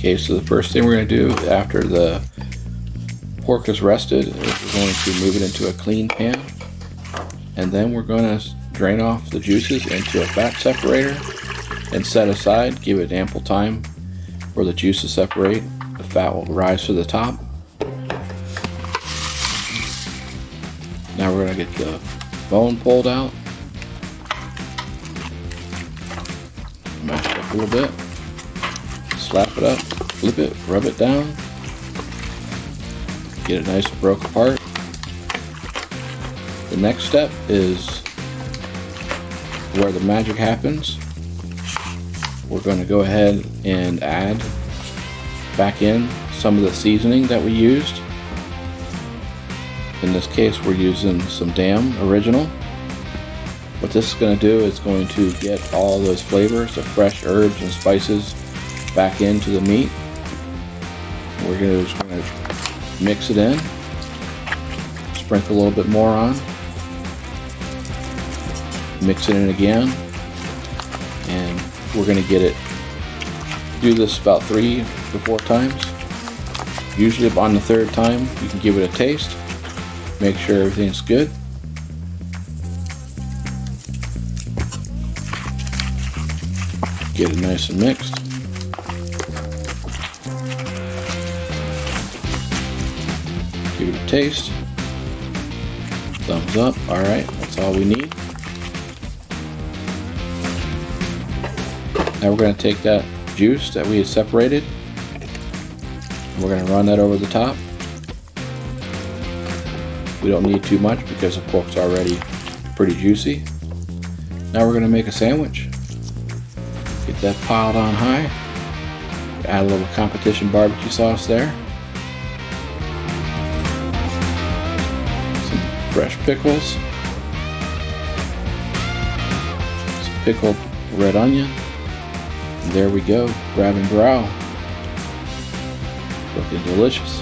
Okay, so the first thing we're going to do after the pork is rested is we're going to move it into a clean pan, and then we're going to drain off the juices into a fat separator and set aside. Give it ample time for the juice to separate. The fat will rise to the top. Now we're going to get the bone pulled out, mash it up a little bit, slap it up, flip it, rub it down, get it nice and broke apart. The next step is where the magic happens. We're going to go ahead and add back in some of the seasoning that we used. In this case, we're using some Dayum Original. What this is going to do is going to get all those flavors, the fresh herbs and spices, back into the meat. We're just going to mix it in, sprinkle a little bit more on, mix it in again, and we're going to get it. Do this about 3 to 4 times. Usually on the 3rd time, you can give it a taste. Make sure everything's good. Get it nice and mixed. Give it a taste. Thumbs up. Alright, that's all we need. Now we're going to take that juice that we had separated. We're going to run that over the top. We don't need too much because the pork's already pretty juicy. Now we're going to make a sandwich. Get that piled on high. Add a little competition barbecue sauce there. Some fresh pickles. Some pickled red onion. And there we go. Grab and growl. Looking delicious.